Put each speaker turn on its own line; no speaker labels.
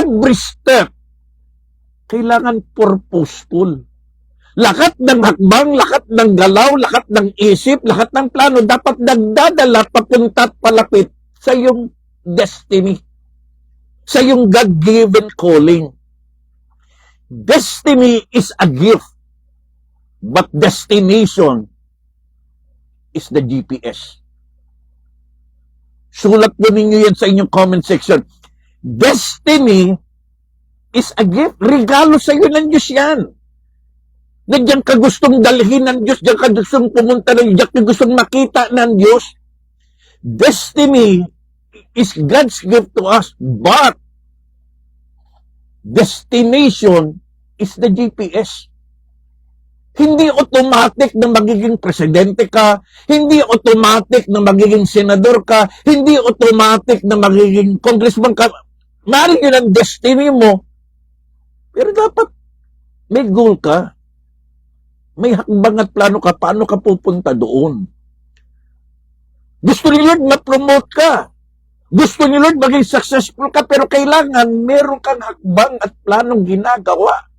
every step, kailangan purposeful. Lahat ng hakbang, lahat ng galaw, lahat ng isip, lahat ng plano, dapat nagdadala papunta at palapit sa iyong destiny. Sa iyong God-given calling. Destiny is a gift, but destination is the GPS. Sulat po ninyo yan sa inyong comment section. Destiny is a gift. Regalo sa iyo ng Diyos yan. Na diyan ka gustong dalhin ng Diyos, diyan ka gustong pumunta ng Diyos, diyan ka gustong makita ng Diyos. Destiny is God's gift to us, but destination is the GPS. Hindi automatic na magiging presidente ka, hindi automatic na magiging senador ka, hindi automatic na magiging congressman ka. Maaaring yun ang destiny mo. Pero dapat may goal ka. May hakbang at plano ka, paano ka pupunta doon. Gusto ni Lord ma-promote ka. Gusto ni Lord maging successful ka, pero kailangan meron kang hakbang at planong ginagawa.